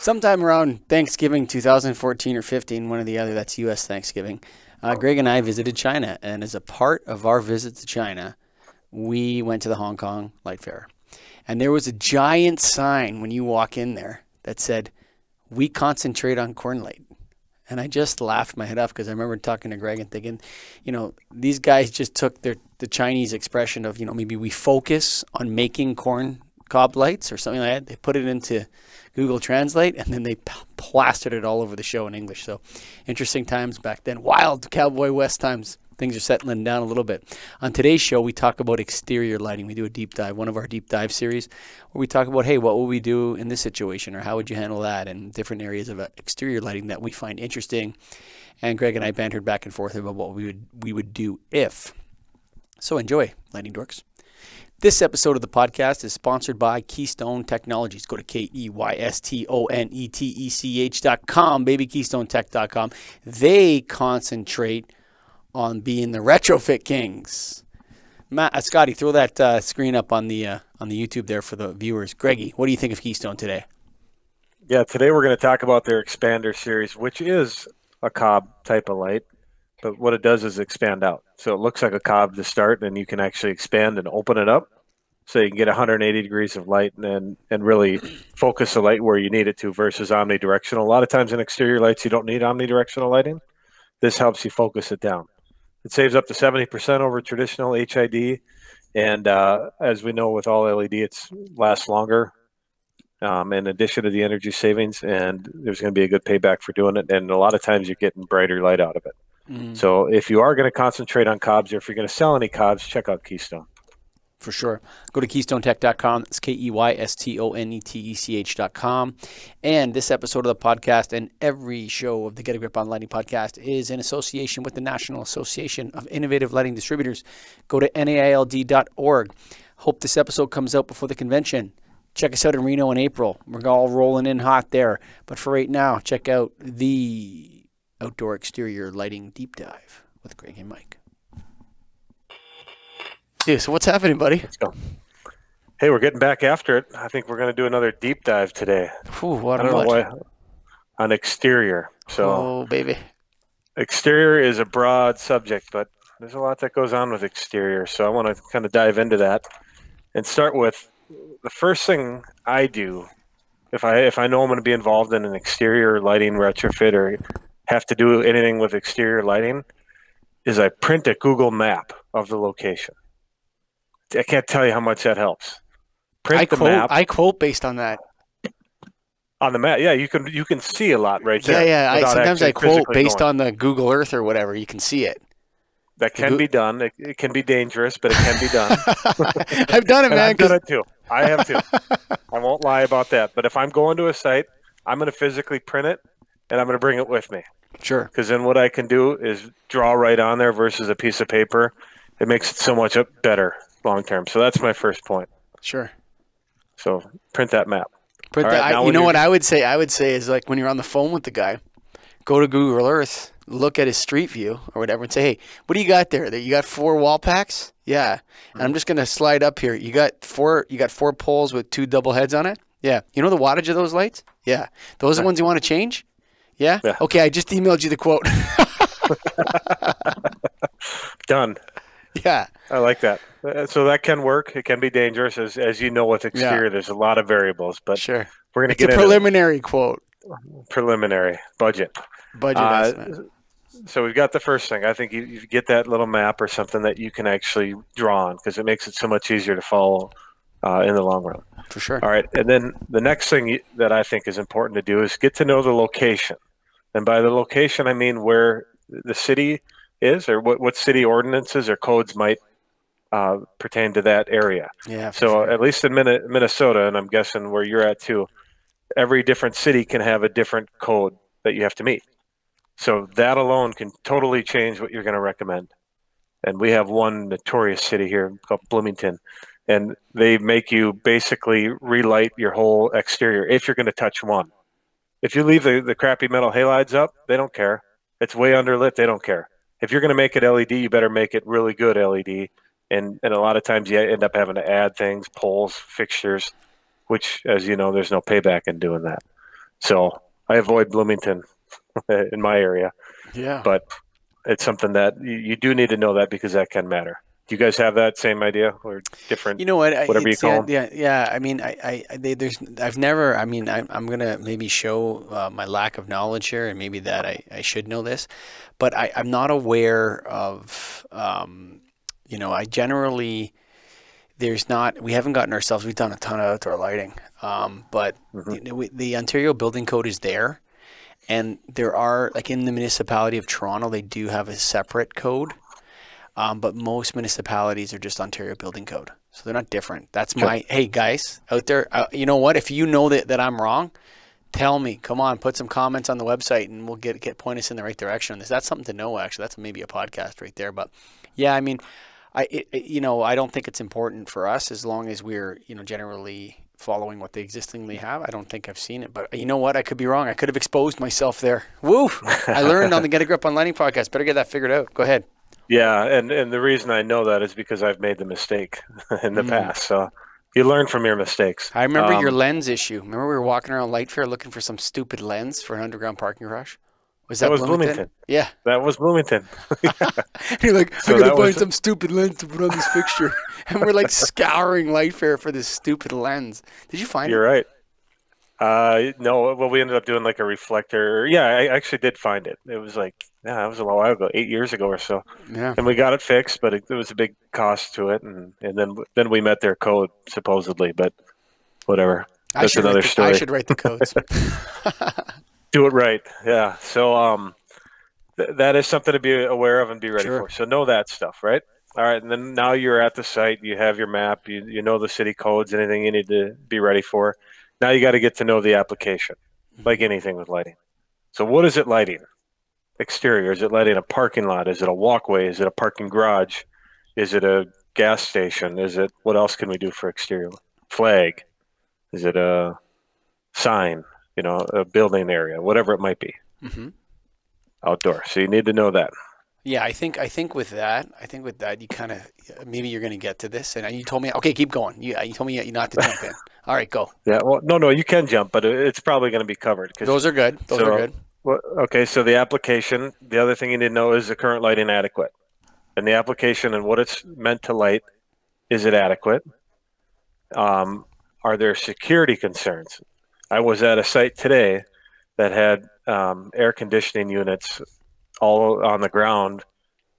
Sometime around Thanksgiving 2014 or 15, one or the other, that's U.S. Thanksgiving, Greg and I visited China. And as a part of our visit to China, we went to the Hong Kong Light Fair. And there was a giant sign when you walk in there that said, "We concentrate on corn light." And I just laughed my head off because I remember talking to Greg and thinking, these guys just took the Chinese expression of, maybe we focus on making corn cob lights or something like that. They put it into Google Translate and then they plastered it all over the show in English. So interesting times back then. Wild Cowboy West times. Things are settling down a little bit. On today's show, we talk about exterior lighting. We do a deep dive, one of our deep dive series, where we talk about, hey, what will we do in this situation, or how would you handle that, and different areas of exterior lighting that we find interesting. And Greg and I bantered back and forth about what we would do if. So enjoy, Lighting Dorks. This episode of the podcast is sponsored by Keystone Technologies. Go to KEYSTONETECH.com, baby, KeystoneTech.com. They concentrate on being the retrofit kings. Scotty, throw that screen up on the YouTube there for the viewers. Greggy, what do you think of Keystone today? Yeah, today we're going to talk about their Expander series, which is a cob type of light, but what it does is expand out. So it looks like a cob to start, and you can actually expand and open it up so you can get 180 degrees of light and really focus the light where you need it to versus omnidirectional. A lot of times in exterior lights, you don't need omnidirectional lighting. This helps you focus it down. It saves up to 70% over traditional HID, and as we know with all LED, it lasts longer in addition to the energy savings, and there's going to be a good payback for doing it, and a lot of times you're getting brighter light out of it. So if you are going to concentrate on cobs, or if you're going to sell any cobs, check out Keystone. For sure. Go to KeystoneTech.com. That's KEYSTONETECH.com. And this episode of the podcast and every show of the Get a Grip on Lighting podcast is in association with the National Association of Innovative Lighting Distributors. Go to NAILD.org. Hope this episode comes out before the convention. Check us out in Reno in April. We're all rolling in hot there. But for right now, check out the Outdoor Exterior Lighting Deep Dive with Greg and Mike. Yeah, so what's happening, buddy? Let's go. Hey, we're getting back after it. I think we're going to do another deep dive today. Ooh, what I don't know why. On exterior. So, baby. Exterior is a broad subject, but there's a lot that goes on with exterior. So I want to kind of dive into that and start with the first thing I do if I know I'm going to be involved in an exterior lighting retrofit or have to do anything with exterior lighting is I print a Google map of the location. I can't tell you how much that helps. Map. I quote based on that. On the map, yeah, you can see a lot right there. Yeah. Sometimes I quote based on the Google Earth or whatever. You can see it. That can be done. It can be dangerous, but it can be done. I've done it, man. I've done it too. I have too. I won't lie about that. But if I'm going to a site, I'm going to physically print it, and I'm going to bring it with me. Sure. Because then what I can do is draw right on there versus a piece of paper. It makes it so much better long term. So that's my first point. Sure. So print that map. Print that. You know what I would say? I would say is like when you're on the phone with the guy, go to Google Earth, look at his street view or whatever, and say, "Hey, what do you got there? You got 4 wall packs? Yeah. And I'm just gonna slide up here. You got 4 poles with 2 double heads on it? Yeah. You know the wattage of those lights? Yeah. Those are the ones you want to change? Yeah? Okay, I just emailed you the quote. Done. Yeah. I like that. So that can work. It can be dangerous. As you know, with exterior, there's a lot of variables. But sure. We're going to get into a preliminary quote. Preliminary budget. Estimate. So we've got the first thing. I think you get that little map or something that you can actually draw on because it makes it so much easier to follow in the long run. For sure. All right. And then the next thing that I think is important to do is get to know the location. And by the location, I mean where the city is or what city ordinances or codes might pertain to that area. Yeah. So sure. At least in Minnesota, and I'm guessing where you're at too, every different city can have a different code that you have to meet. So that alone can totally change what you're going to recommend. And we have one notorious city here called Bloomington, and they make you basically relight your whole exterior if you're going to touch one. If you leave the crappy metal halides up, they don't care. It's way underlit, they don't care. If you're going to make it LED, you better make it really good LED. And a lot of times you end up having to add things, poles, fixtures, which, as you know, there's no payback in doing that. So I avoid Bloomington in my area, Yeah. but it's something that you do need to know that because that can matter. Do you guys have that same idea or different, You know what? whatever you It's call them? yeah. I mean, I've never. I mean, I'm gonna maybe show my lack of knowledge here, and maybe that I should know this, but I'm not aware of. I generally there's not. We haven't gotten ourselves. We've done a ton of outdoor lighting, but Hmm. the Ontario Building Code is there, and there are like in the municipality of Toronto, they do have a separate code. But most municipalities are just Ontario Building Code, so they're not different. That's Okay. my hey guys out there. You know what? If you know that I'm wrong, tell me. Come on, put some comments on the website, and we'll get point us in the right direction on this. That's something to know. Actually, that's maybe a podcast right there. But yeah, I mean, I don't think it's important for us as long as we're generally following what they existingly have. I don't think I've seen it, but you know what? I could be wrong. I could have exposed myself there. Woo! I learned on the Get a Grip on Lighting podcast. Better get that figured out. Go ahead. Yeah, and the reason I know that is because I've made the mistake in the Mm. past. So you learn from your mistakes. I remember your lens issue. Remember we were walking around Light Fair looking for some stupid lens for an underground parking garage? Was That that was Bloomington? Bloomington. Yeah. That was Bloomington. You're like, I So gotta that find was some stupid lens to put on this fixture. And we're like scouring Light Fair for this stupid lens. Did you find you're it? right. No, well, we ended up doing like a reflector. Yeah, I actually did find it. It was like, yeah, that was a while ago, 8 years ago or so. Yeah. And we got it fixed, but it was a big cost to it, and then we met their code supposedly, but whatever. That's another I story. should write the codes. Do it right, yeah. So that is something to be aware of and be ready Sure. for. So know that stuff, right? All right, and then now you're at the site, you have your map, you know the city codes, anything you need to be ready for. Now you got to get to know the application, like anything with lighting. So what is it lighting? Exterior, is it lighting a parking lot? Is it a walkway? Is it a parking garage? Is it a gas station? Is it, what else can we do for exterior? Flag? Is it a sign? A building area, whatever it might be, Hmm. outdoor. So you need to know that. Yeah, I think with that, you kind of maybe you're going to get to this, and you told me okay, keep going. You told me not to jump in. All right, go. Yeah, well, no, you can jump, but it's probably going to be covered. Those are good. Those are good. Well, okay, so the application, the other thing you need to know is the current lighting adequate? And the application and what it's meant to light, is it adequate? Are there security concerns? I was at a site today that had air conditioning units all on the ground,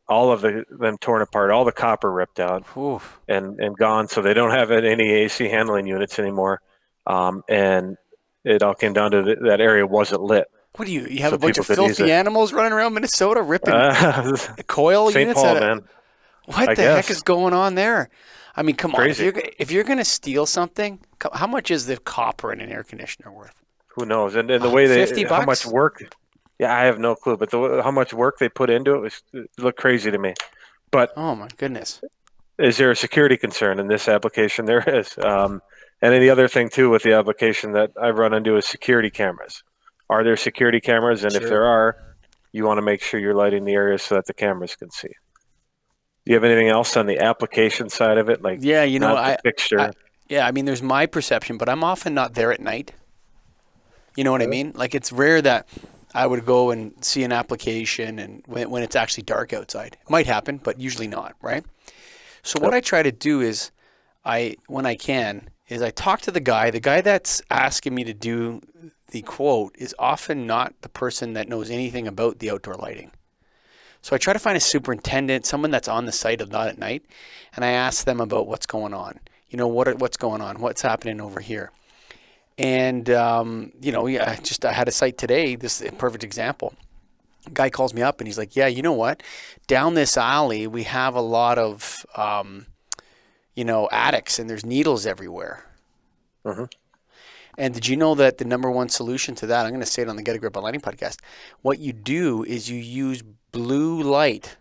all of them torn apart, all the copper ripped out Oof. and gone. So they don't have any AC handling units anymore. And it all came down to that area wasn't lit. What do you have So a bunch people of could use filthy it. animals running around Minnesota ripping coil St. units Paul, out of man. what I the heck guess. is going on there? I mean, come on. Crazy. If you're going to steal something, how much is the copper in an air conditioner worth? Who knows? And the way they, 50 how much bucks? work, yeah, I have no clue. But how much work they put into it looked crazy to me. But Oh my goodness. is there a security concern in this application? There is. And then the other thing too with the application that I've run into is security cameras. Are there security cameras? And if Sure. there are, you want to make sure you're lighting the area so that the cameras can see. Do you have anything else on the application side of it? Like, Yeah, not the fixture. I mean, there's my perception, but I'm often not there at night. You know what I mean? Like it's rare that I would go and see an application and when it's actually dark outside. It might happen, but usually not, right? So what I try to do is when I can, is I talk to the guy. The guy that's asking me to do the quote is often not the person that knows anything about the outdoor lighting. So I try to find a superintendent, someone that's on the site of not at night, and I ask them about what's going on. What's going on? What's happening over here? And I had a site today. This is a perfect example. A guy calls me up and he's like, "Yeah, you know what? Down this alley, we have a lot of attics, and there's needles everywhere." Mhm. And did you know that the number one solution to that? I'm going to say it on the Get a Grip on Lighting podcast. What you do is you use blue light.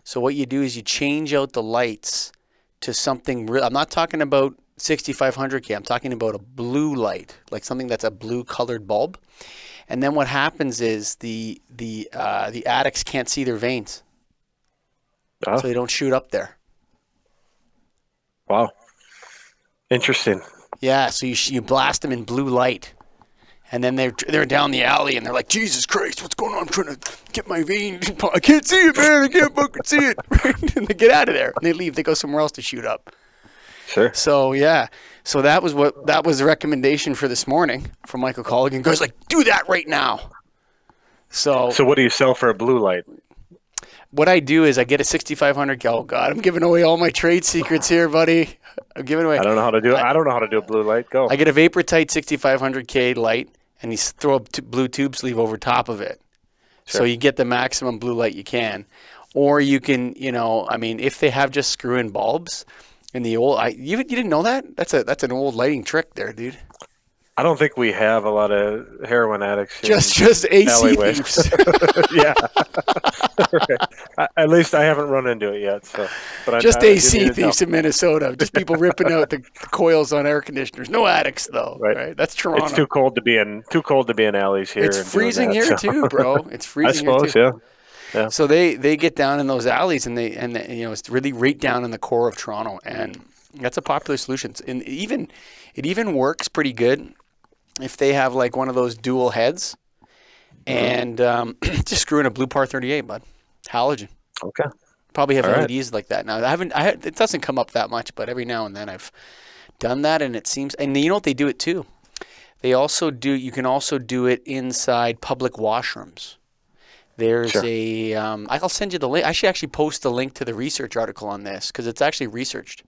So what you do is you change out the lights to something real. I'm not talking about 6500K. I'm talking about a blue light, like something that's a blue colored bulb. And then what happens is the addicts can't see their veins, Oh, so they don't shoot up there. wow. Interesting. Yeah, so you blast them in blue light. And then they're down the alley and they're like, Jesus Christ, what's going on? I'm trying to get my vein. I can't see it, man. I can't fucking see it. And they get out of there and they leave. They go somewhere else to shoot up. Sure. So yeah. So that was the recommendation for this morning from Michael Colligan. Goes like, do that right now. So what do you sell for a blue light? What I do is I get a 6500. Oh God, I'm giving away all my trade secrets here, buddy. I'm giving away. I don't know how to do it. I don't know how to do a blue light. Go. I get a VaporTite 6500K light, and you throw a blue tube sleeve over top of it. Sure. So you get the maximum blue light you can. Or you can, I mean, if they have just screw-in bulbs in the old, you didn't know that? That's an old lighting trick there, dude. I don't think we have a lot of heroin addicts. Just AC thieves. Yeah. Right. At least I haven't run into it yet. So, but just AC thieves in Minnesota. Just people ripping out the coils on air conditioners. No addicts though. Right. That's Toronto. It's too cold to be in alleys here. It's freezing here too, bro. It's freezing. I suppose, here too. Yeah. So they get down in those alleys and it's really right down in the core of Toronto, and that's a popular solution. And it even works pretty good if they have like one of those dual heads, and just screw in a blue par 38, bud. Halogen. Okay. Probably have LEDs like that now. It doesn't come up that much, but every now and then I've done that, and it seems. And you know what they do it too? They also do. You can also do it inside public washrooms. There's I'll send you the link. I should actually post the link to the research article on this because it's actually researched.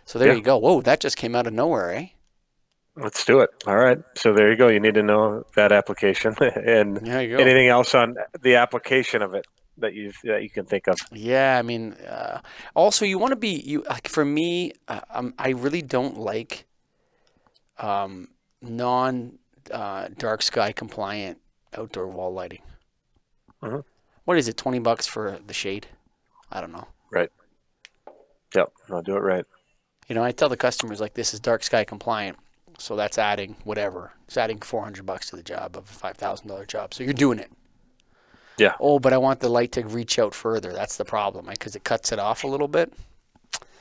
So there you go. Whoa, that just came out of nowhere, eh? Let's do it. All right. So there you go. You need to know that application and anything else on the application of it that you can think of. Yeah, I mean, also you want to be for me. I really don't like non dark sky compliant outdoor wall lighting. Mm-hmm. What is it? $20 for the shade? I don't know. Right. Yep. I'll do it right. I tell the customers like this is dark sky compliant. So that's adding whatever. It's adding $400 to the job of a $5,000 job. So you're doing it. Yeah. Oh, but I want the light to reach out further. That's the problem, because it cuts it off a little bit.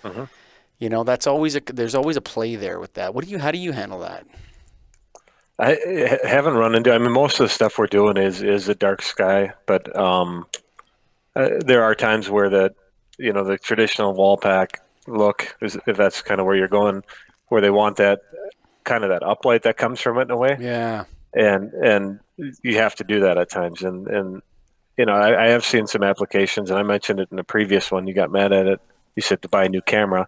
Mm-hmm. That's always there's always a play there with that. How do you handle that? I haven't run into. I mean, most of the stuff we're doing is a dark sky, but there are times where the traditional wall pack look, if that's kind of where you're going, where they want that kind of that uplight that comes from it in a way. Yeah. And you have to do that at times. And I have seen some applications, and I mentioned it in the previous one. You got mad at it. You said to buy a new camera,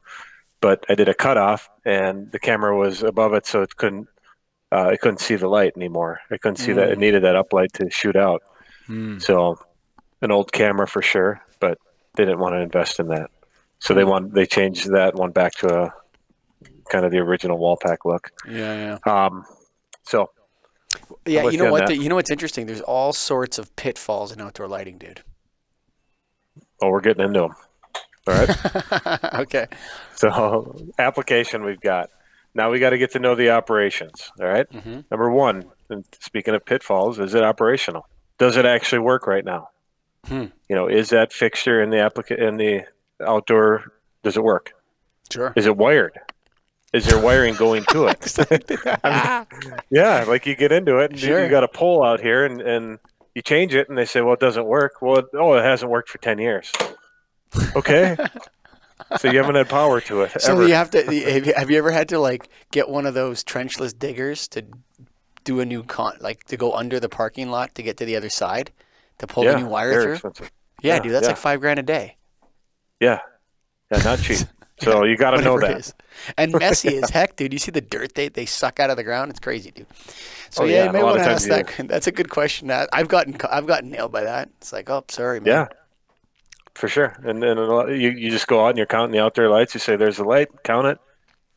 but I did a cutoff, and the camera was above it, so it couldn't see the light anymore. I couldn't see that. It needed that uplight to shoot out. So an old camera for sure, but they didn't want to invest in that. So they changed that one back to a kind of the original wall pack look. Yeah. So yeah, you know what? You know what's interesting? There's all sorts of pitfalls in outdoor lighting, dude. Oh, we're getting into them. All right. Okay. So application we've got. Now we got to get to know the operations. All right. Mm-hmm. Number one, and speaking of pitfalls, is it operational? Does it actually work right now? Is that fixture in the outdoor? Does it work? Sure. Is it wired? Is there wiring going to it? Yeah, like you get into it and you got a pole out here and you change it and they say, well, it doesn't work. Well, it hasn't worked for 10 years. Okay. So you haven't had power to it. So you have to, have you ever had to get one of those trenchless diggers to do a new to go under the parking lot to get to the other side to pull the new wire through? Expensive. Yeah, dude, that's like $5,000 a day. Yeah. Yeah, not cheap. So you got to know that. And messy as heck, dude. You see the dirt they suck out of the ground? It's crazy, dude. So you may want to ask that. That's a good question. I've gotten nailed by that. It's like, oh, sorry, man. Yeah, for sure. And you just go out and you're counting the outdoor lights. You say there's a light, count it,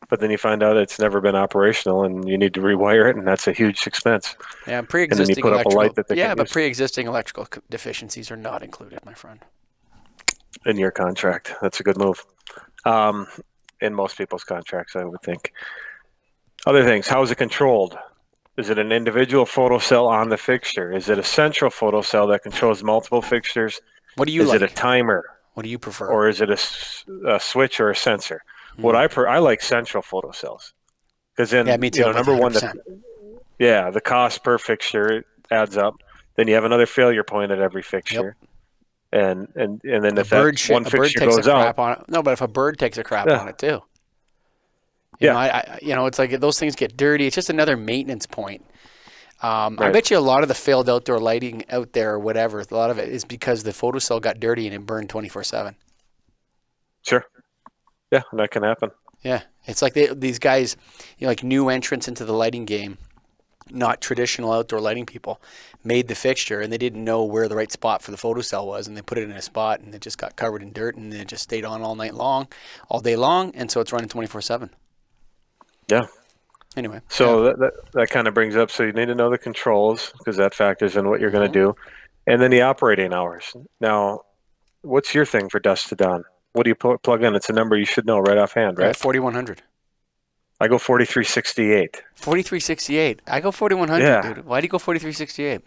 but then you find out it's never been operational and you need to rewire it, and that's a huge expense. Yeah, pre-existing and then you put up a light that but pre-existing electrical deficiencies are not included, my friend. In your contract, that's a good move. In most people's contracts, I would think. Other things, how is it controlled? Is it an individual photocell on the fixture? Is it a central photocell that controls multiple fixtures? What do you like? Is it a timer? What do you prefer? Or is it a switch or a sensor? What I like central photocells. Because then, me too, number one, Yeah, the cost per fixture adds up. Then you have another failure point at every fixture. Yep. And then if that one A bird fixture takes a goes out, crap on it. No, but if a bird takes a crap yeah, on it too, yeah, it's like those things get dirty. It's just another maintenance point. I right, bet you a lot of the failed outdoor lighting out there, or whatever, a lot of it is because the photocell got dirty and it burned 24/7. sure, yeah, that can happen. Yeah, it's like these guys, like new entrants into the lighting game, not traditional outdoor lighting people, made the fixture and they didn't know where the right spot for the photocell was, and they put it in a spot and it just got covered in dirt and it just stayed on all day long, and so it's running 24/7. Yeah. Anyway, So yeah. that kind of brings up, so you need to know the controls because that factors in what you're going to Mhm. do, and then the operating hours. Now, what's your thing for dusk to dawn? What do you plug in? It's a number you should know right offhand, right? 4100. I go 4368. 4368. I go 4100, Yeah, dude. Why do you go 4368?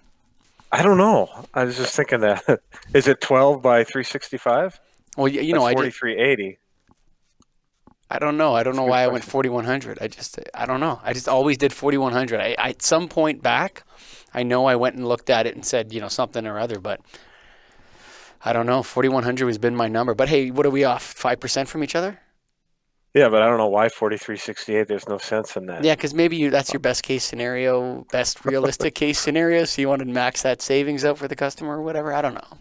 I don't know. I was just thinking that. Is it 12 by 365? Well, That's I just 4380. I don't know. I don't That's know a good why I went question. 4100. I don't know. I just always did 4100. I at some point back, I know I went and looked at it and said, something or other, but I don't know. 4100 has been my number. But hey, what are we off? 5% from each other? Yeah, but I don't know why 4368. There's no sense in that. Yeah, because maybe that's your best case scenario, best realistic case scenario. So you want to max that savings out for the customer or whatever. I don't know.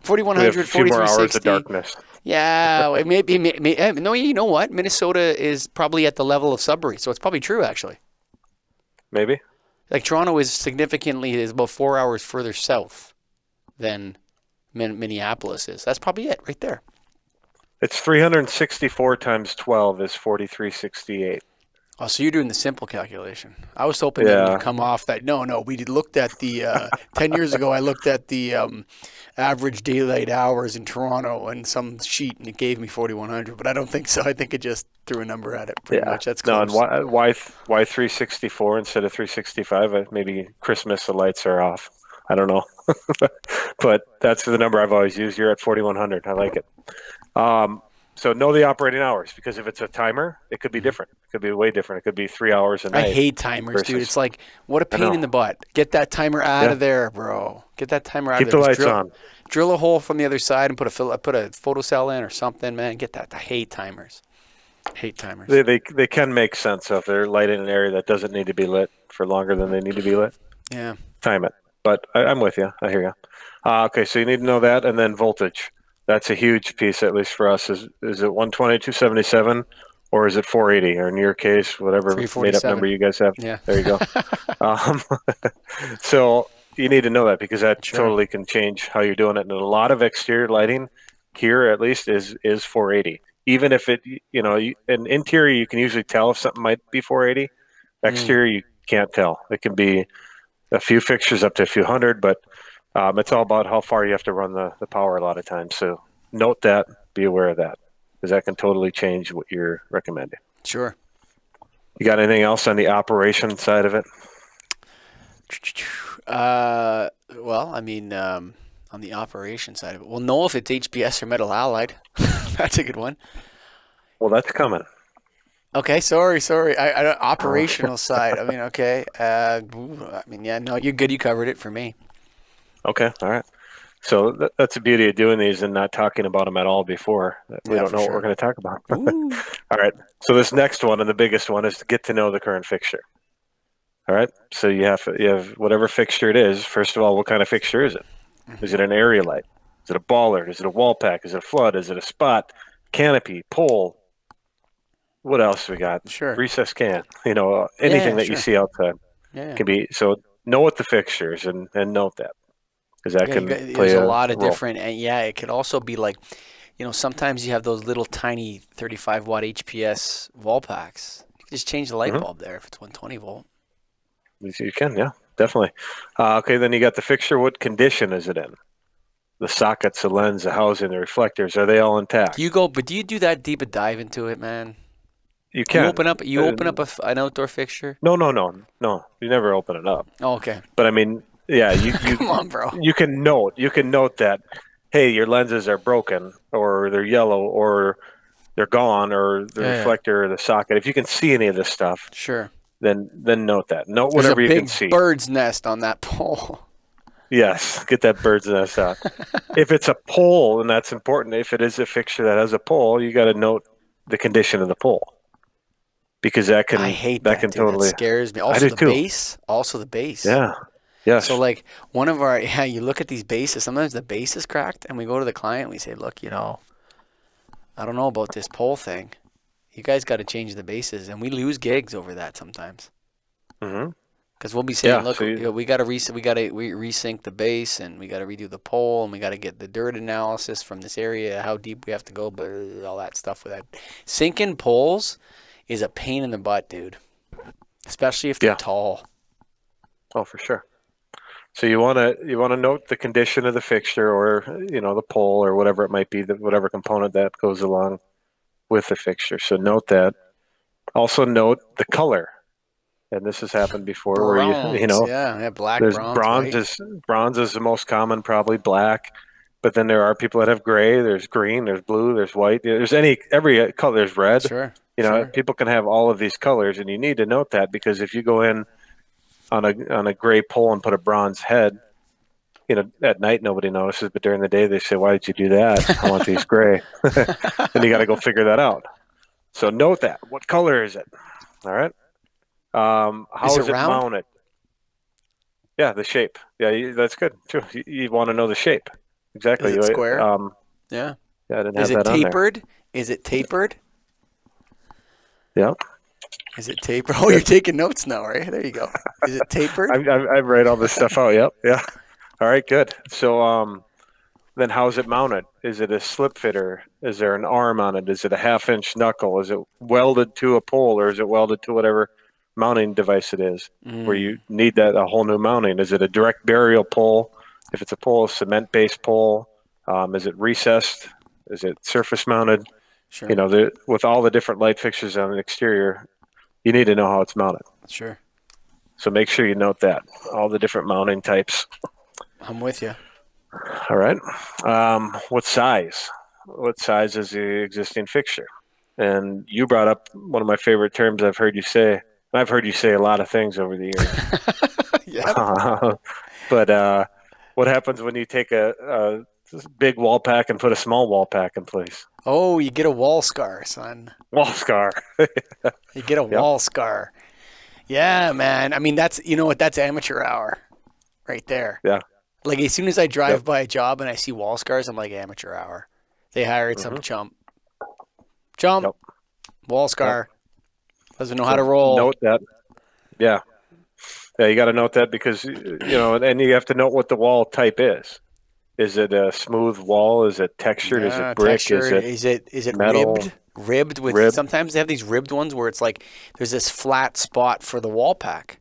We have a 4100, few more hours of 4360. darkness. Yeah, no, you know what? Minnesota is probably at the level of Sudbury, so it's probably true actually. Maybe. Like Toronto is about 4 hours further south than Minneapolis is. That's probably it right there. It's 364 times 12 is 4368. Oh, so you're doing the simple calculation. I was hoping that we'd Yeah. come off that. No, we looked at the 10 years ago. I looked at the average daylight hours in Toronto and some sheet, and it gave me 4100. But I don't think so. I think it just threw a number at it. Pretty Yeah. much. That's No, and close. why 364 instead of 365? Maybe Christmas the lights are off. I don't know. But that's the number I've always used. You're at 4100. I like it. So know the operating hours, because if it's a timer, it could be different. It could be way different. It could be 3 hours a I night hate timers, dude. versus. It's like, what a I pain know. in the butt. Get that timer out Yeah. of there, bro. Get that timer out of Keep there. the Just lights on. drill a hole from the other side and put a photocell in or something, man. Get that. I hate timers. Hate timers. They can make sense of they're light in an area that doesn't need to be lit for longer than they need to be lit. Yeah. Time it. But I'm with you. I hear you. Okay, so you need to know that, and then voltage. That's a huge piece, at least for us. Is it 120, 277, or is it 480? Or in your case, whatever made-up 347. number you guys have. Yeah. There you go. Um, so you need to know that, because that Sure. totally can change how you're doing it. And a lot of exterior lighting here, at least, is 480. Even if it, in interior, you can usually tell if something might be 480. Exterior, you can't tell. It can be a few fixtures up to a few hundred, but it's all about how far you have to run the power a lot of times. So note that, be aware of that, because that can totally change what you're recommending. Sure. You got anything else on the operation side of it? Well, I mean, on the operation side of it, we'll know if it's HPS or metal halide. That's a good one. Well, that's coming. Okay, sorry. Operational side. I mean, okay. Yeah, no, you're good. You covered it for me. Okay, all right. So that's the beauty of doing these and not talking about them at all before. We Yeah, don't for know what sure. we're going to talk about. Ooh. All right. So this next one, and the biggest one, is to get to know the current fixture. All right. So you have whatever fixture it is. First of all, what kind of fixture is it? Is it an area light? Is it a bollard? Is it a wall pack? Is it a flood? Is it a spot? Canopy? Pole? What else we got? Sure. Recessed can. Anything that you sure. see outside Yeah. can be. So know what the fixture is and note that, because that Yeah, can play there's a lot of role. different, and yeah, it could also be like, sometimes you have those little tiny 35 watt HPS wall packs. You can just change the light Mhm. bulb there if it's 120 volt. You can, yeah, definitely. Okay, then you got the fixture. What condition is it in? The sockets, the lens, the housing, the reflectors, are they all intact? Do you do that deep a dive into it, man? You You can. open up an outdoor fixture? No. You never open it up. Oh, okay. But I mean, yeah, you Come on, bro. you can note that, hey, your lenses are broken, or they're yellow, or they're gone, or the Yeah. reflector or the socket. If you can see any of this stuff, Sure. then note that. Note There's whatever a you can big see. bird's nest on that pole. Yes, get that bird's nest out. If it's a pole, and that's important, if it is a fixture that has a pole, you got to note the condition of the pole, because that can I hate that can dude. totally. That scares me. I Also do the too. base. Also the base. Yeah. Yes. So like one of our you look at these bases. Sometimes the base is cracked, and we go to the client and we say, look, I don't know about this pole thing. You guys got to change the bases, and we lose gigs over that sometimes. Mm-hmm. Because we'll be saying, Yeah, look, so we got to resync the base, and we got to redo the pole, and we got to get the dirt analysis from this area, how deep we have to go, all that stuff with that. Sinking poles is a pain in the butt, dude. Especially if they're tall. Oh, for sure. So you want to note the condition of the fixture, or the pole, or whatever it might be, whatever component that goes along with the fixture. So note that. Also note the color, and this has happened before, Bronze, where black, there's bronze, white. Bronze is the most common, probably black, but then there are people that have gray. There's green. There's blue. There's white. There's every color. There's red. Sure. People can have all of these colors, and you need to note that, because if you go in on a gray pole and put a bronze head, at night nobody notices, but during the day they say, "Why did you do that? I want these gray." And you got to go figure that out. So note that. What color is it? All right. How is it mounted? Yeah, the shape. Yeah, that's good too. You want to know the shape. Exactly. Is it square? Yeah. Yeah, I didn't have Is it that on there. tapered? Is it tapered? Yeah. Is it tapered? Oh, you're taking notes now, right? There you go. Is it tapered? I write all this stuff out. Yep. Yeah. All right. Good. So then how is it mounted? Is it a slip fitter? Is there an arm on it? Is it a 1/2-inch knuckle? Is it welded to a pole, or is it welded to whatever mounting device it is, where you need a whole new mounting? Is it a direct burial pole? If it's a pole, a cement-based pole. Is it recessed? Is it surface mounted? Sure. With all the different light fixtures on the exterior, you need to know how it's mounted. Sure. So make sure you note that, all the different mounting types. I'm with you. All right. What size? What size is the existing fixture? And you brought up one of my favorite terms I've heard you say. I've heard you say a lot of things over the years. Yeah. But what happens when you take a big wall pack and put a small wall pack in place? Oh, you get a wall scar, son. Wall scar. You get a wall scar. Yeah, man. I mean, that's amateur hour right there. Yeah. Like, as soon as I drive by a job and I see wall scars, I'm like, amateur hour. They hired some chump. Wall scar. Doesn't know how to roll. Note that. Yeah. Yeah, you got to note that, because, and you have to note what the wall type is. Is it a smooth wall? Is it textured? Is it brick? Textured. Is it metal? Ribbed with, sometimes they have these ribbed ones where it's like there's this flat spot for the wall pack.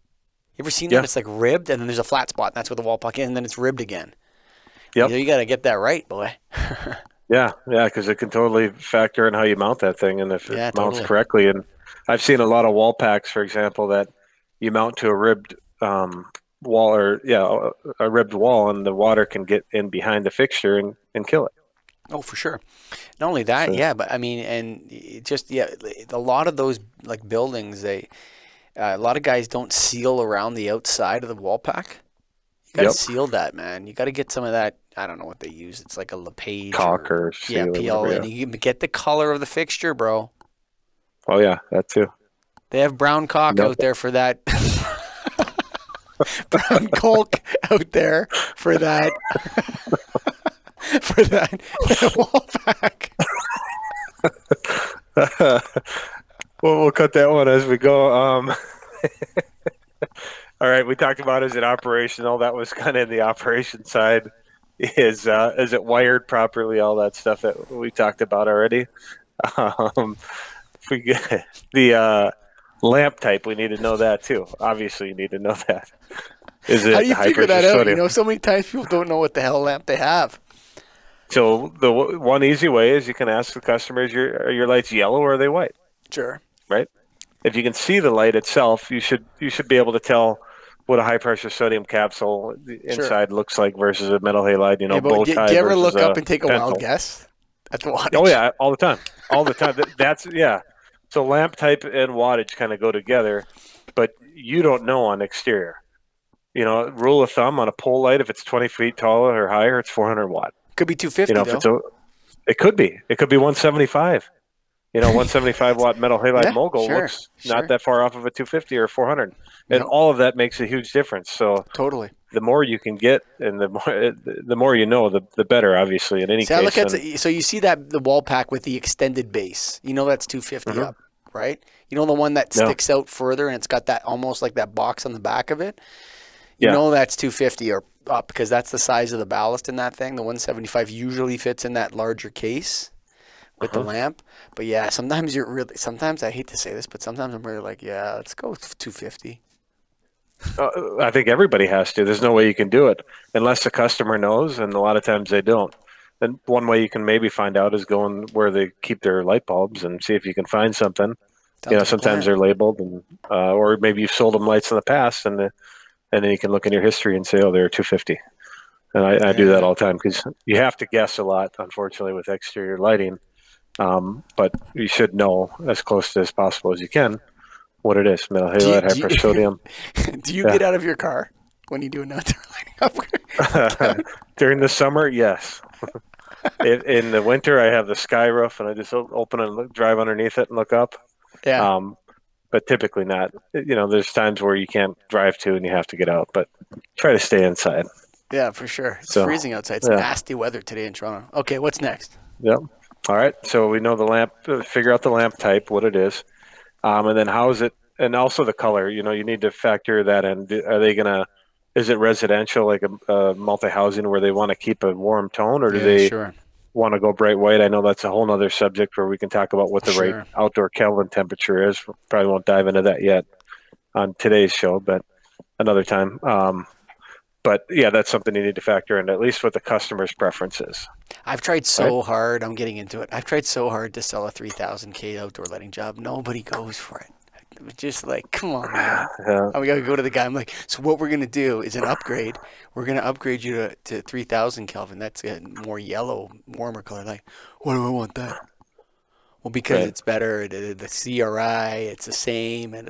You ever seen that? It's like ribbed, and then there's a flat spot, and that's where the wall pack is, and then it's ribbed again. Yep. You got to get that right, boy. Yeah, because it can totally factor in how you mount that thing, and if it mounts correctly. And I've seen a lot of wall packs, for example, that you mount to a ribbed wall, a ribbed wall, and the water can get in behind the fixture and kill it. Oh, for sure. Not only that, but I mean, and just a lot of those like buildings, a lot of guys don't seal around the outside of the wall pack. You got to seal that, man. You got to get some of that. I don't know what they use. It's like a LePage caulk or seal, PL, and you get the color of the fixture, bro. Oh yeah, that too. They have brown caulk out there for that. Brown caulk out there for that. For that wall pack. Well, we'll cut that one as we go. All right, we talked about, is it operational? That was kind of the operation side. Is it wired properly? All that stuff that we talked about already. If we get the lamp type, we need to know that too. Obviously, you need to know that. Is it? How do you figure that out? So many times people don't know what the hell lamp they have. So the one easy way is you can ask the customers, are your lights yellow or are they white? Sure. Right? If you can see the light itself, you should be able to tell what a high pressure sodium capsule inside looks like versus a metal halide, bow tie. Do you ever look up and take a wild guess at the wattage? Oh yeah, all the time. All the time. That's So lamp type and wattage kind of go together. but you don't know on exterior. You know, rule of thumb on a pole light, if it's 20 feet taller or higher, it's 400 watt. Could be You 250 know, if though. it's it could be. It could be 175. You know, 175 watt metal halide Yeah, mogul sure, looks not sure. that far off of a 250 or 400, and Yep, all of that makes a huge difference. So totally. the more you can get, and the more you know, the better. Obviously, in any See, I look case, at and so you see that the wall pack with the extended base. You know that's 250 mhm. up, right? You know the one that No, sticks out further and it's got that almost like that box on the back of it. You yeah, know that's 250 or up because that's the size of the ballast in that thing. The 175 usually fits in that larger case with the uh-huh. lamp. But yeah, sometimes you're really. Sometimes I hate to say this, but sometimes I'm really like, yeah, let's go with 250. I think everybody has to. There's no way you can do it unless the customer knows, and a lot of times they don't. And one way you can maybe find out is going where they keep their light bulbs and see if you can find something. You Sounds know, like a sometimes plan. they're labeled, and or maybe you've sold them lights in the past, and then you can look in your history and say, oh, they're 250. And I do that Yeah. all the time because you have to guess a lot, unfortunately, with exterior lighting. But you should know as close to as possible as you can what it is. Metal Do you, halide, do you, hypersodium. do you Yeah. get out of your car when you do an outdoor lighting upgrade? During the summer, yes. In the winter, I have the sky roof, and I just open and drive underneath it and look up. Yeah. Um, but typically not. You know, there's times where you can't drive to and you have to get out, but try to stay inside. Yeah, for sure. It's So, freezing outside. It's yeah, nasty weather today in Toronto. Okay, what's next? yeah. All right. So we know the lamp. Figure out the lamp type, what it is, and then how is it, and also the color. You know, you need to factor that in. Are they gonna? Is it residential, like a multi-housing, where they want to keep a warm tone, or do Yeah, they sure. want to go bright white? I know that's a whole other subject where we can talk about what the right Sure. outdoor Kelvin temperature is. Probably won't dive into that yet on today's show, but another time. But yeah, that's something you need to factor in, at least what the customer's preference is, I've tried right? so hard. I'm getting into it. I've tried so hard to sell a 3,000K outdoor lighting job. Nobody goes for it. It's just like, come on, man. Yeah, We gotta go to the guy. I'm like, so what we're gonna do is an upgrade. We're gonna upgrade you to 3,000 Kelvin. That's a more yellow, warmer color. Like, why do I want that? Well, because right. it's better. The CRI, it's the same. And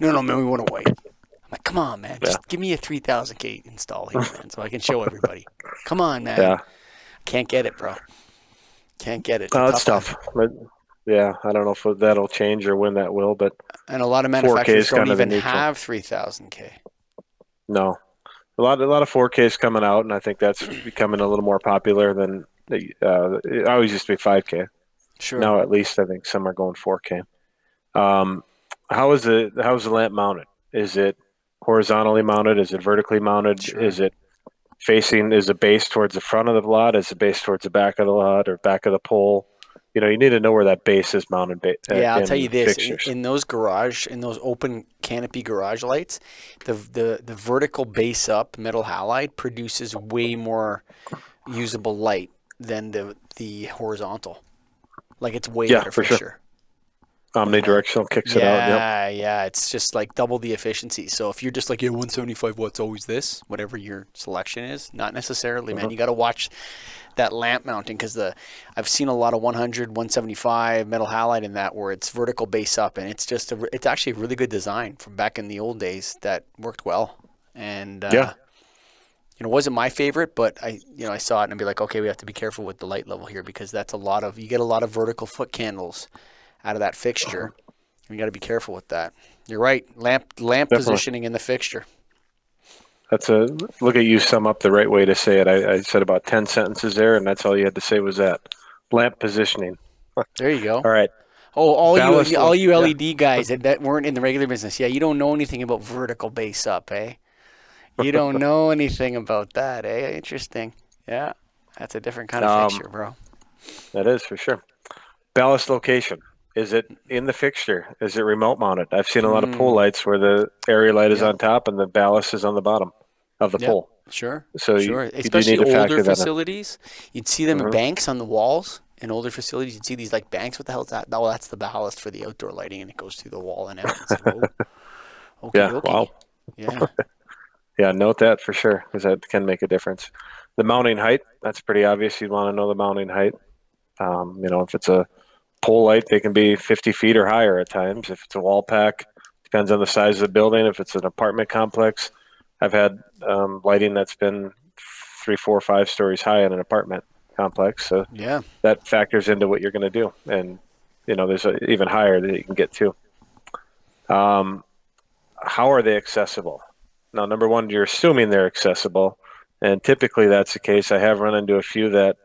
no, no, man, we want a white. I'm like, come on, man. Yeah, Just give me a 3,000K install here, man, so I can show everybody. Come on, man. yeah. Can't get it, bro. Can't get it. It's a Oh, it's tough one. tough. But yeah, I don't know if that'll change or when that will, but And a lot of 4K manufacturers is don't kind of the even neutral. have 3,000K. No, a lot of 4Ks coming out, and I think that's becoming a little more popular than it always used to be 5K. Sure, Now at least I think some are going 4K. Um, how's the lamp mounted? Is it horizontally mounted? Is it vertically mounted? sure. Is the base towards the front of the lot? Is the base towards the back of the lot or back of the pole? You know, you need to know where that base is mounted Yeah, I'll tell you in this: fixtures. in those open canopy garage lights, the vertical base up metal halide produces way more usable light than the horizontal. Like it's way Yeah, better for sure. fixture. Uh-huh. Omnidirectional kicks it out. Yep. Yeah, yeah, it's just like double the efficiency. So if you're just like, yeah, 175 watts always this, whatever your selection is, not necessarily, man. Uh-huh. You got to watch that lamp mounting because I've seen a lot of 100, 175 metal halide in that where it's vertical base up, and it's actually a really good design from back in the old days that worked well. And Yeah. it wasn't my favorite, but I saw it and I'd be like, okay, we have to be careful with the light level here because you get a lot of vertical foot candles out of that Uh-huh. fixture. You got to be careful with that. You're right. Lamp Definitely. positioning in the fixture. That's a look at you sum up the right way to say it. I said about 10 sentences there, and that's all you had to say was that. Lamp positioning. There you go. All right. Oh, Ballast all look. you Yeah. LED guys that weren't in the regular business. Yeah, you don't know anything about vertical base up, eh? You don't know anything about that, eh? Interesting. Yeah, that's a different kind of Um, fixture, bro. that is for sure. Ballast location. Is it in the fixture? Is it remote mounted? I've seen a lot of pole Mm, lights where the area light is yep, on top and the ballast is on the bottom of the yep. pole. Sure, So sure. you do Especially need to older factor that in. facilities, you'd see them in Hmm. banks on the walls. In older facilities, you'd see these like banks. What the hell is that? Oh, that's the ballast for the outdoor lighting, and it goes through the wall and out. It's like, whoa, okie Yeah. dokie. Wow. Yeah. Yeah. Note that for sure because that can make a difference. The mounting height. That's pretty obvious. You'd want to know the mounting height. You know, if it's a pole light, they can be 50 feet or higher at times. If it's a wall pack, Depends on the size of the building. If it's an apartment complex, I've had lighting that's been 3, 4, 5 stories high in an apartment complex. So Yeah. that factors into what you're going to do. And, there's even higher that you can get to. How are they accessible? Now, number one, you're assuming they're accessible. And typically that's the case. I have run into a few that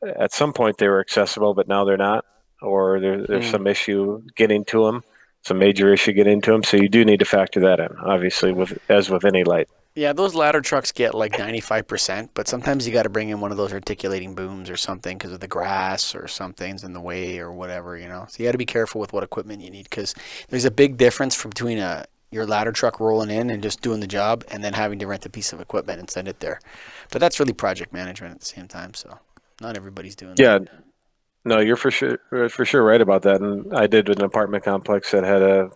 at some point they were accessible, but now they're not, or there's some issue getting to them, some major issue getting to them. So you do need to factor that in, obviously, as with any light. Yeah, those ladder trucks get like 95%, but sometimes you got to bring in one of those articulating booms or something because of the grass or something's in the way or whatever, So you got to be careful with what equipment you need, because there's a big difference between your ladder truck rolling in and just doing the job and then having to rent a piece of equipment and send it there. But that's really project management at the same time, so not everybody's doing that. Yeah, no, you're for sure right about that. And I did an apartment complex that had a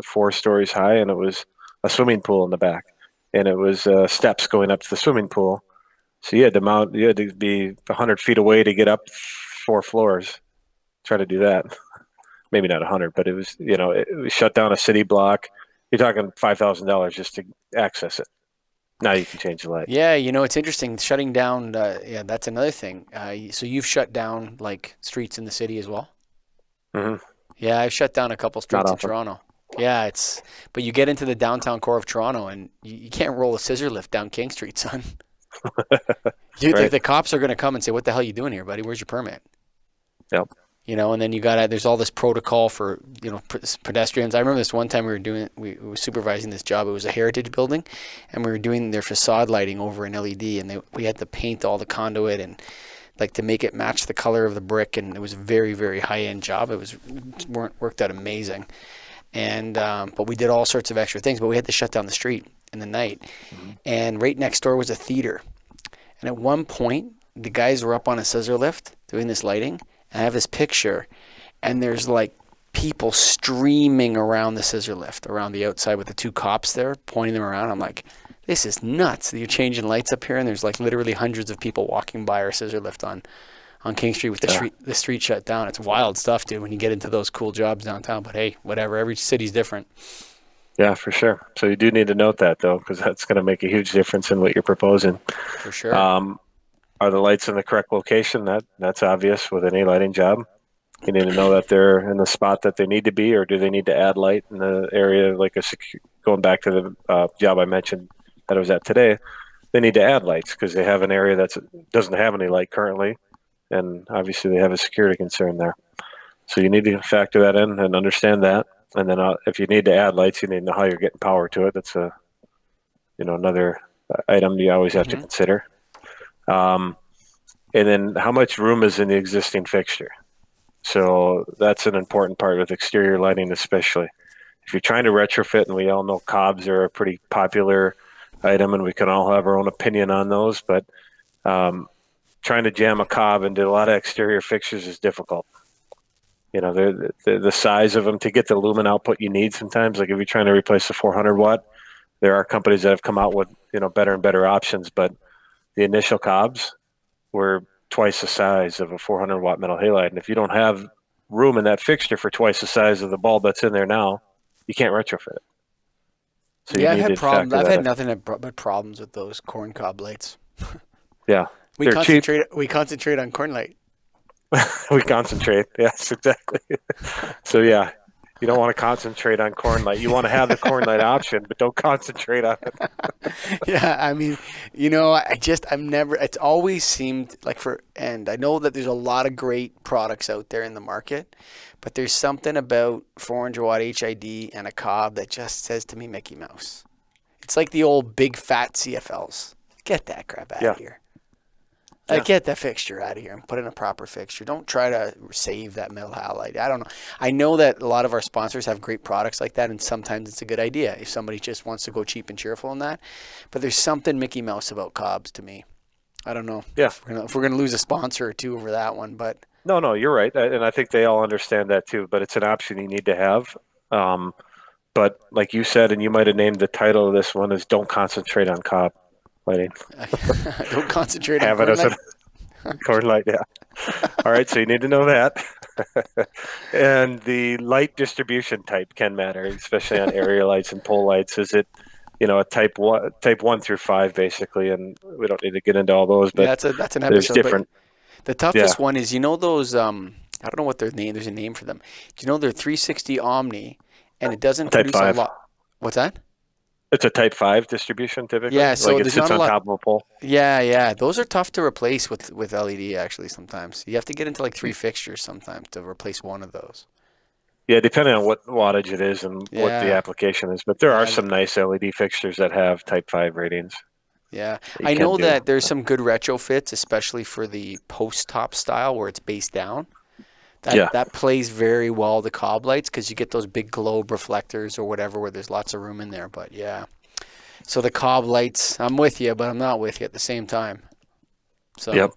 4 stories high, and it was a swimming pool in the back. And it was steps going up to the swimming pool. So you had to be 100 feet away to get up 4 floors. Try to do that. Maybe not 100, but it was, it shut down a city block. You're talking $5,000 just to access it. Now you can change the light. Yeah, it's interesting. Shutting down, that's another thing. So you've shut down like streets in the city as well? Mm-hmm. Yeah, I've shut down a couple streets in Toronto. Yeah, but you get into the downtown core of Toronto and you can't roll a scissor lift down King Street, son. Right. The cops are going to come and say, "What the hell are you doing here, buddy? Where's your permit?" Yep. And then there's all this protocol for, pedestrians. I remember this one time we were supervising this job. It was a heritage building, and we were doing their facade lighting over an LED, and we had to paint all the conduit and like to make it match the color of the brick, and it was a very, very high-end job. It worked out amazing. And but we did all sorts of extra things, but we had to shut down the street in the night. Mm-hmm. And right next door was a theater. And at one point, the guys were up on a scissor lift doing this lighting. And I have this picture, and there's like people streaming around the scissor lift, around the outside with the 2 cops there pointing them around. I'm like, this is nuts. You're changing lights up here, and there's like literally hundreds of people walking by our scissor lift on King Street with the street shut down. It's wild stuff, dude, when you get into those cool jobs downtown. But hey, whatever. Every city's different. Yeah, for sure. So you do need to note that, though, because that's going to make a huge difference in what you're proposing. For sure. Are the lights in the correct location? That's obvious with any lighting job. You need to know that they're in the spot that they need to be, or do they need to add light in the area? Like going back to the job I mentioned that I was at today, they need to add lights because they have an area that doesn't have any light currently. And obviously they have a security concern there. So you need to factor that in and understand that. And then if you need to add lights, you need to know how you're getting power to it. That's another item you always have to consider. And then how much room is in the existing fixture? So that's an important part with exterior lighting, especially. If you're trying to retrofit, and we all know cobs are a pretty popular item, and we can all have our own opinion on those, but trying to jam a cob into a lot of exterior fixtures is difficult. The size of them to get the lumen output you need sometimes. Like if you're trying to replace a 400 watt, there are companies that have come out with better and better options. But the initial cobs were twice the size of a 400 watt metal halide, and if you don't have room in that fixture for twice the size of the bulb that's in there now, you can't retrofit it. So I've had problems. I've had nothing but problems with those corn cob lights. Yeah. We concentrate on corn light. We concentrate. Yes, exactly. So yeah, you don't want to concentrate on corn light. You want to have the corn light option, but don't concentrate on it. Yeah, I mean, it's always seemed like and I know that there's a lot of great products out there in the market, but there's something about 400 watt HID and a cob that just says to me Mickey Mouse. It's like the old big fat CFLs. Get that crap out of here. Get the fixture out of here and put in a proper fixture. Don't try to save that metal halide. I don't know. I know that a lot of our sponsors have great products like that, and sometimes it's a good idea if somebody just wants to go cheap and cheerful in that. But there's something Mickey Mouse about cobs to me. I don't know. Yeah. If we're gonna lose a sponsor or two over that one, but no, you're right, and I think they all understand that too. But it's an option you need to have. But like you said, and you might have named the title of this one is "Don't Concentrate on Cob Lighting." Don't concentrate on have it as a corn light. Yeah. All right, so you need to know that. And the light distribution type can matter, especially on area lights and pole lights. Is it, a type 1 through 5, basically? And we don't need to get into all those, Yeah, but that's an there's episode. But different. the Yeah, toughest one is, those I don't know what their name. There's a name for them. They're 360 Omni, and it doesn't type produce a 5. lot. What's that? It's a type 5 distribution typically. Yeah, Like so it there's not sits a on lot. top of a pole. Yeah. Those are tough to replace with LED actually sometimes. You have to get into like 3 fixtures sometimes to replace one of those. Yeah, depending on what wattage it is and what the Yeah. application is. But there are Yeah. some nice LED fixtures that have type 5 ratings Yeah. that you I can know do. that there's some good retrofits, especially for the post top style where it's based down. Yeah, That plays very well the cob lights because you get those big globe reflectors or whatever where there's lots of room in there. But yeah. So the cob lights, I'm with you, but I'm not with you at the same time. So yep.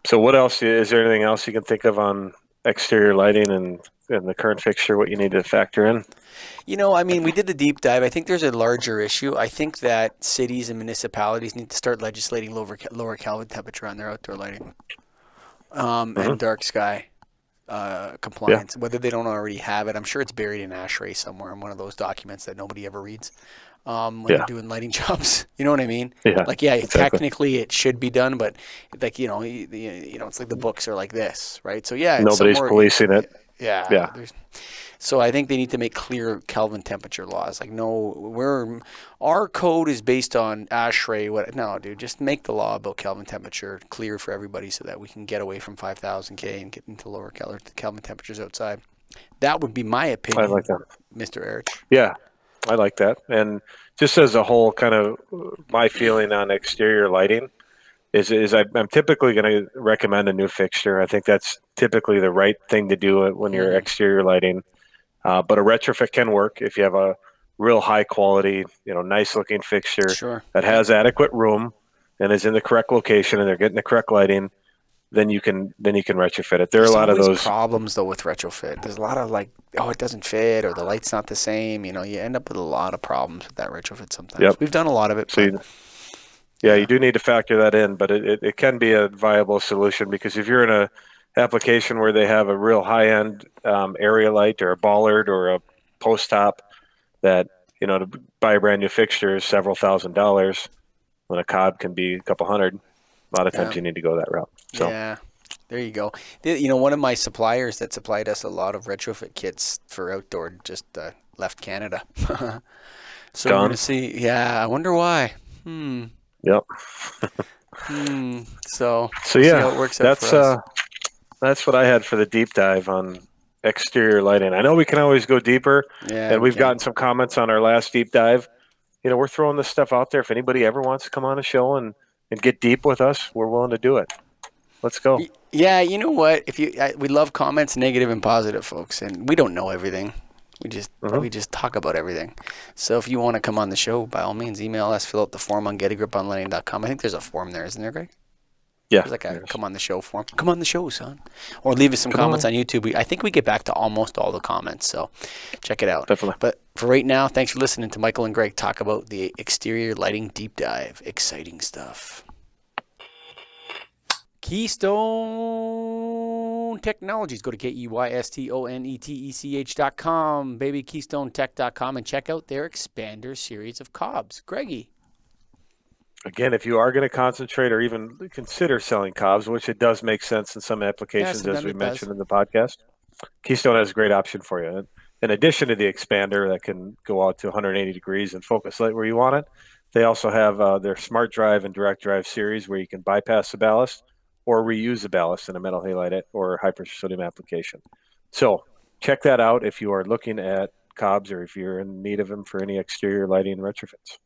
So what else? Is there anything else you can think of on exterior lighting and the current fixture, what you need to factor in? I mean, we did a deep dive. I think there's a larger issue. I think that cities and municipalities need to start legislating lower Kelvin temperature on their outdoor lighting and dark sky Yeah, compliance, whether they don't already have it. I'm sure it's buried in ASHRAE somewhere in one of those documents that nobody ever reads when they're yeah, doing lighting jobs. You know what I mean? yeah, Like, yeah, exactly. technically it should be done, but like, it's like the books are like this, right? So yeah, it's Nobody's somewhere. policing it. Yeah, Yeah, so I think they need to make clear Kelvin temperature laws. Like, no, our code is based on ASHRAE. No, dude, just make the law about Kelvin temperature clear for everybody so that we can get away from 5,000 K and get into lower Kelvin temperatures outside. That would be my I opinion, like that. Mr. Erich. Yeah, I like that. And just as a whole, kind of my feeling on exterior lighting is I'm typically going to recommend a new fixture. I think that's typically the right thing to do when you're Mm-hmm. exterior lighting. But a retrofit can work if you have a real high quality, nice looking fixture Sure. that Yep. has adequate room and is in the correct location and they're getting the correct lighting. Then you can retrofit it. There are a There's lot of always those. problems though with retrofit. There's a lot of like, oh, it doesn't fit or the light's not the same. You end up with a lot of problems with that retrofit sometimes. Yep. We've done a lot of it, So but yeah, yeah. you do need to factor that in, but it can be a viable solution because if you're in a application where they have a real high end area light or a bollard or a post top that to buy a brand new fixture is several $1,000s when a cob can be a couple hundred. A lot of Yeah. times you need to go that route. So Yeah. There you go. One of my suppliers that supplied us a lot of retrofit kits for outdoor just left Canada. So we're gone. gonna see. Yeah, I wonder why. Yep. So So we'll see how yeah, it works out for us. that's what I had for the deep dive on exterior lighting. I know we can always go deeper, Yeah, and we we've can. gotten some comments on our last deep dive. We're throwing this stuff out there. If anybody ever wants to come on a show and get deep with us, we're willing to do it. Let's go. Yeah, you know what? We love comments, negative and positive, folks, and we don't know everything. We just talk about everything. So if you want to come on the show, by all means, email us, fill out the form on getagriponlighting.com. I think there's a form there, isn't there, Greg? Yeah. There's like a come on the show form. Come on the show, son. Or leave us some Come comments on. on YouTube. I think we get back to almost all the comments, so check it out. Definitely. But for right now, thanks for listening to Michael and Greg talk about the exterior lighting deep dive. Exciting stuff. Keystone Technologies. Go to KEYSTONETECH.com, baby, KeystoneTech.com, and check out their expander series of cobs. Greggy. Again, if you are going to concentrate or even consider selling cobs, which it does make sense in some applications, as we mentioned in the podcast, Keystone has a great option for you. In addition to the expander that can go out to 180 degrees and focus light where you want it, they also have their Smart Drive and Direct Drive series where you can bypass the ballast or reuse the ballast in a metal halide or high pressure sodium application. So check that out if you are looking at cobs or if you're in need of them for any exterior lighting retrofits.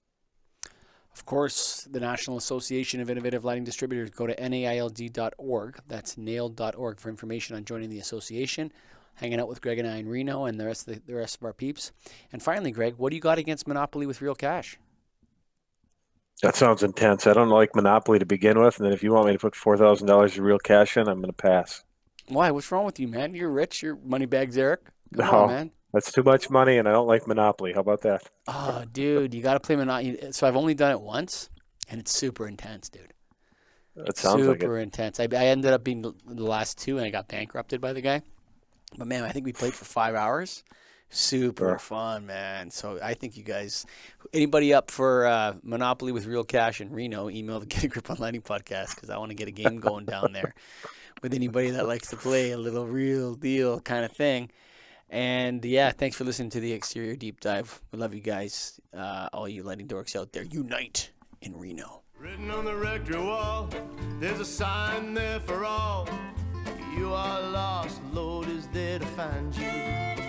Of course, the National Association of Innovative Lighting Distributors. Go to naild.org. That's nailed.org for information on joining the association, hanging out with Greg and I in Reno and the rest of our peeps. And finally, Greg, what do you got against monopoly with real cash? That sounds intense. I don't like monopoly to begin with, and then if you want me to put $4,000 of real cash in, I'm going to pass. Why? What's wrong with you, man? You're rich. You're money bags, Eric. Come No, on, man. that's too much money, and I don't like monopoly. How about that? Oh, dude, you got to play Monopoly. So I've only done it once, and it's super intense, dude. That sounds like it. Super intense. I ended up being the last two, and I got bankrupted by the guy. But man, I think we played for 5 hours. Super fun, man. So I think you guys, anybody up for Monopoly with real cash in Reno, email the Get a Grip on Lighting podcast, because I want to get a game going down there with anybody that likes to play a little real deal kind of thing. And yeah, thanks for listening to the Exterior Deep Dive. We love you guys, all you lighting dorks out there. Unite in Reno. Written on the rectory wall, there's a sign there for all. You are lost, Lord is there to find you.